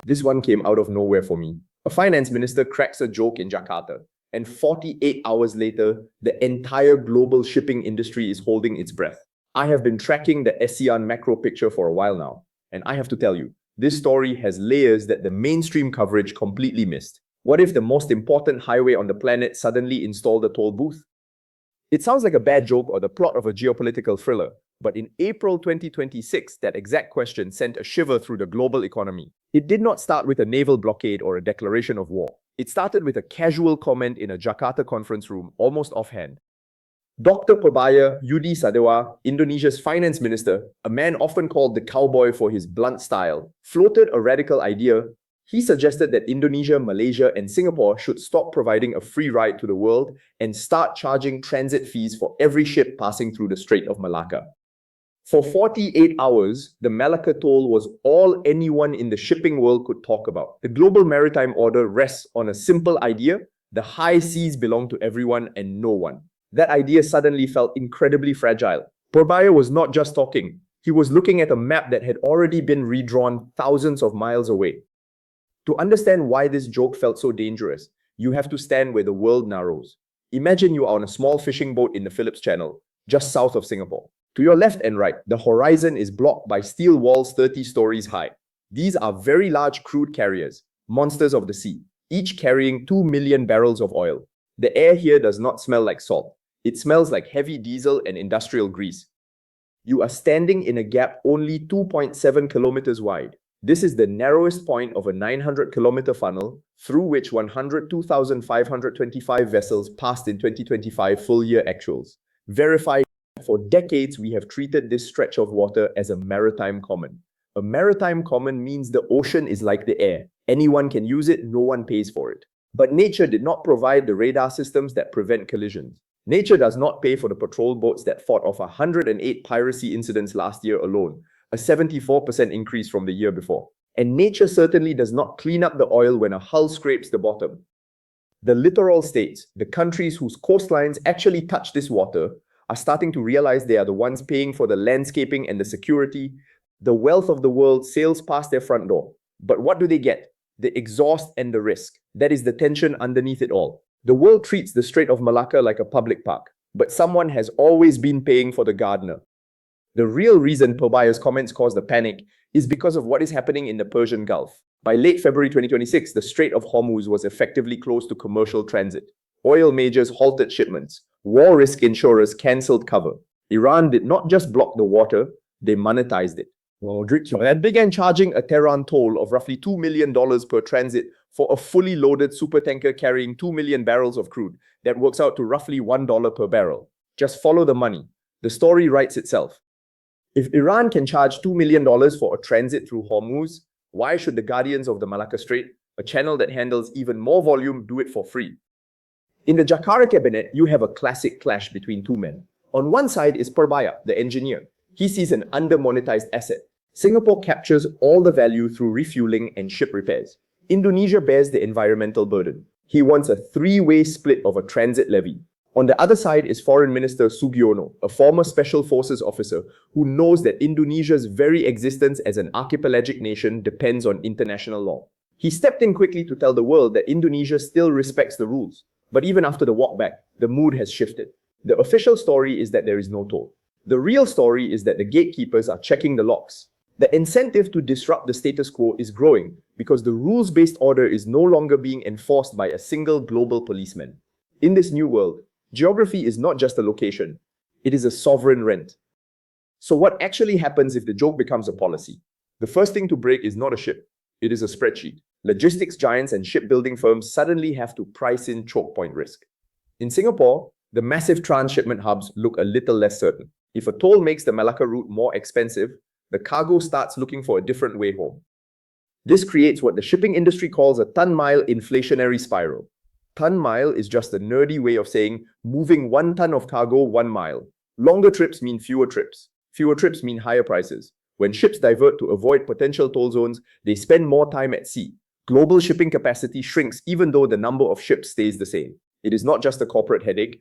This one came out of nowhere for me. A finance minister cracks a joke in Jakarta, and 48 hours later, the entire global shipping industry is holding its breath. I have been tracking the ASEAN macro picture for a while now, and I have to tell you, this story has layers that the mainstream coverage completely missed. What if the most important highway on the planet suddenly installed a toll booth? It sounds like a bad joke or the plot of a geopolitical thriller, but in April 2026, that exact question sent a shiver through the global economy. It did not start with a naval blockade or a declaration of war. It started with a casual comment in a Jakarta conference room, almost offhand. Dr. Purbaya Yudi Sadewa, Indonesia's finance minister, a man often called the cowboy for his blunt style, floated a radical idea. He suggested that Indonesia, Malaysia, and Singapore should stop providing a free ride to the world and start charging transit fees for every ship passing through the Strait of Malacca. For 48 hours, the Malacca toll was all anyone in the shipping world could talk about. The global maritime order rests on a simple idea: the high seas belong to everyone and no one. That idea suddenly felt incredibly fragile. Purbaya was not just talking. He was looking at a map that had already been redrawn thousands of miles away. To understand why this joke felt so dangerous, you have to stand where the world narrows. Imagine you are on a small fishing boat in the Phillips Channel, just south of Singapore. To your left and right, the horizon is blocked by steel walls 30 stories high. These are very large crude carriers, monsters of the sea, each carrying 2 million barrels of oil. The air here does not smell like salt. It smells like heavy diesel and industrial grease. You are standing in a gap only 2.7 kilometers wide. This is the narrowest point of a 900-kilometer funnel through which 102,525 vessels passed in 2025 full-year actuals. Verified. For decades, we have treated this stretch of water as a maritime common. A maritime common means the ocean is like the air. Anyone can use it, no one pays for it. But nature did not provide the radar systems that prevent collisions. Nature does not pay for the patrol boats that fought off 108 piracy incidents last year alone, a 74% increase from the year before. And nature certainly does not clean up the oil when a hull scrapes the bottom. The littoral states, the countries whose coastlines actually touch this water, are starting to realize they are the ones paying for the landscaping and the security. The wealth of the world sails past their front door. But what do they get? The exhaust and the risk. That is the tension underneath it all. The world treats the Strait of Malacca like a public park, but someone has always been paying for the gardener. The real reason Purbaya's comments caused a panic is because of what is happening in the Persian Gulf. By late February 2026, the Strait of Hormuz was effectively closed to commercial transit. Oil majors halted shipments. War risk insurers cancelled cover. Iran did not just block the water, they monetized it. And began charging a Tehran toll of roughly $2 million per transit for a fully loaded supertanker carrying 2 million barrels of crude. That works out to roughly $1 per barrel. Just follow the money. The story writes itself. If Iran can charge $2 million for a transit through Hormuz, why should the guardians of the Malacca Strait, a channel that handles even more volume, do it for free? In the Jakarta cabinet, you have a classic clash between two men. On one side is Purbaya, the engineer. He sees an under-monetized asset. Singapore captures all the value through refueling and ship repairs. Indonesia bears the environmental burden. He wants a three-way split of a transit levy. On the other side is Foreign Minister Sugiono, a former Special Forces officer who knows that Indonesia's very existence as an archipelagic nation depends on international law. He stepped in quickly to tell the world that Indonesia still respects the rules. But even after the walk back, the mood has shifted. The official story is that there is no toll. The real story is that the gatekeepers are checking the locks. The incentive to disrupt the status quo is growing because the rules-based order is no longer being enforced by a single global policeman. In this new world, geography is not just a location, it is a sovereign rent. So what actually happens if the joke becomes a policy? The first thing to break is not a ship, it is a spreadsheet. Logistics giants and shipbuilding firms suddenly have to price in choke point risk. In Singapore, the massive transshipment hubs look a little less certain. If a toll makes the Malacca route more expensive, the cargo starts looking for a different way home. This creates what the shipping industry calls a ton-mile inflationary spiral. Ton-mile is just a nerdy way of saying moving 1 ton of cargo 1 mile. Longer trips mean fewer trips. Fewer trips mean higher prices. When ships divert to avoid potential toll zones, they spend more time at sea. Global shipping capacity shrinks even though the number of ships stays the same. It is not just a corporate headache.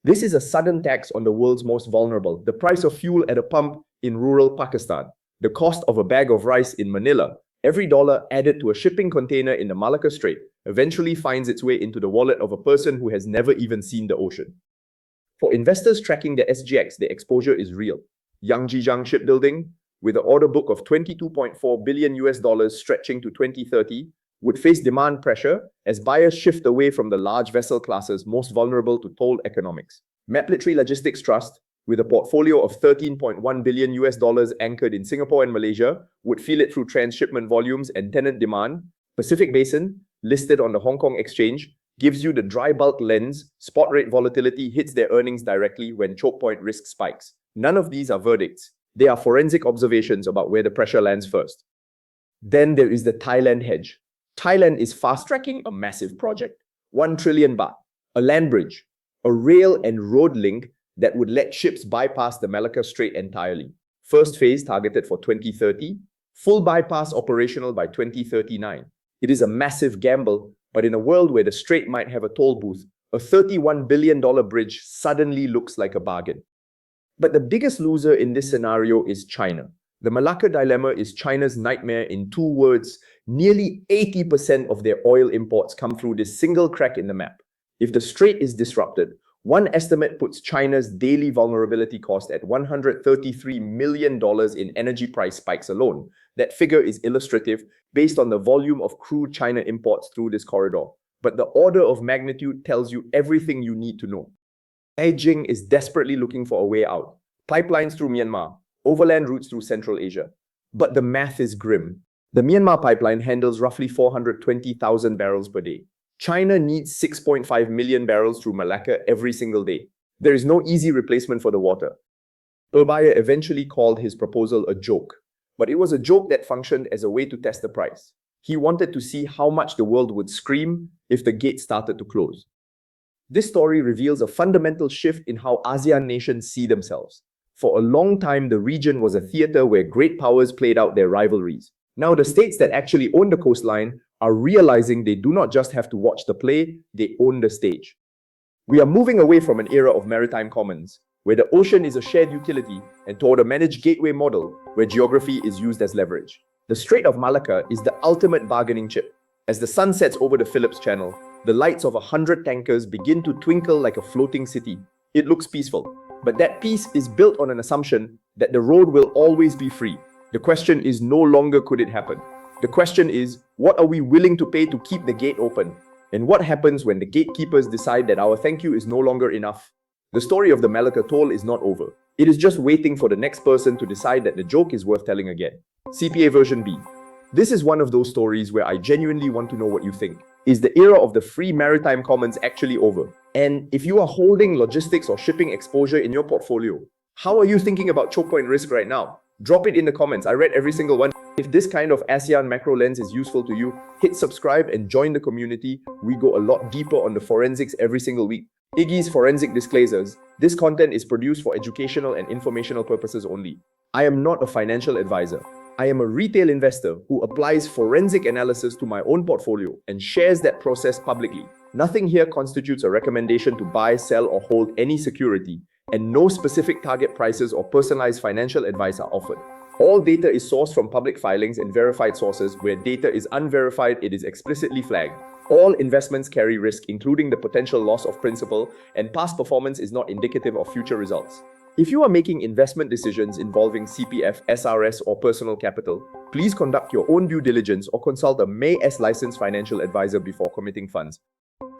This is a sudden tax on the world's most vulnerable, the price of fuel at a pump in rural Pakistan, the cost of a bag of rice in Manila, Every dollar added to a shipping container in the Malacca Strait eventually finds its way into the wallet of a person who has never even seen the ocean. For investors tracking the SGX, the exposure is real. Yangjiang Shipbuilding, with an order book of $22.4 billion stretching to 2030, would face demand pressure as buyers shift away from the large vessel classes most vulnerable to toll economics. Mapletree Logistics Trust, with a portfolio of $13.1 billion anchored in Singapore and Malaysia, would feel it through transshipment volumes and tenant demand. Pacific Basin, listed on the Hong Kong Exchange, gives you the dry bulk lens. Spot rate volatility hits their earnings directly when choke point risk spikes. None of these are verdicts. They are forensic observations about where the pressure lands first. Then there is the Thailand hedge. Thailand is fast-tracking a massive project, 1 trillion baht, a land bridge, a rail and road link that would let ships bypass the Malacca Strait entirely. First phase targeted for 2030, full bypass operational by 2039. It is a massive gamble, but in a world where the Strait might have a toll booth, a $31 billion bridge suddenly looks like a bargain. But the biggest loser in this scenario is China. The Malacca dilemma is China's nightmare in 2 words. Nearly 80% of their oil imports come through this single crack in the map. If the Strait is disrupted, one estimate puts China's daily vulnerability cost at $133 million in energy price spikes alone. That figure is illustrative based on the volume of crude China imports through this corridor. But the order of magnitude tells you everything you need to know. Beijing is desperately looking for a way out. Pipelines through Myanmar, overland routes through Central Asia. But the math is grim. The Myanmar pipeline handles roughly 420,000 barrels per day. China needs 6.5 million barrels through Malacca every single day. There is no easy replacement for the water. Urbayer eventually called his proposal a joke, but it was a joke that functioned as a way to test the price. He wanted to see how much the world would scream if the gate started to close. This story reveals a fundamental shift in how ASEAN nations see themselves. For a long time, the region was a theater where great powers played out their rivalries. Now, the states that actually own the coastline are realizing they do not just have to watch the play, they own the stage. We are moving away from an era of maritime commons, where the ocean is a shared utility, and toward a managed gateway model, where geography is used as leverage. The Strait of Malacca is the ultimate bargaining chip. As the sun sets over the Phillips Channel, the lights of 100 tankers begin to twinkle like a floating city. It looks peaceful, but that peace is built on an assumption that the road will always be free. The question is no longer could it happen. The question is, what are we willing to pay to keep the gate open? And what happens when the gatekeepers decide that our thank you is no longer enough? The story of the Malacca toll is not over. It is just waiting for the next person to decide that the joke is worth telling again. CPA version B. This is one of those stories where I genuinely want to know what you think. Is the era of the free maritime commons actually over? And if you are holding logistics or shipping exposure in your portfolio, how are you thinking about choke point risk right now? Drop it in the comments. I read every single one. If this kind of ASEAN macro lens is useful to you, hit subscribe and join the community. We go a lot deeper on the forensics every single week. Iggy's Forensic Disclosures. This content is produced for educational and informational purposes only. I am not a financial advisor. I am a retail investor who applies forensic analysis to my own portfolio and shares that process publicly. Nothing here constitutes a recommendation to buy, sell, or hold any security, and no specific target prices or personalized financial advice are offered. All data is sourced from public filings and verified sources. Where data is unverified, it is explicitly flagged. All investments carry risk, including the potential loss of principal, and past performance is not indicative of future results. If you are making investment decisions involving CPF, SRS, or personal capital, please conduct your own due diligence or consult a May S licensed financial advisor before committing funds.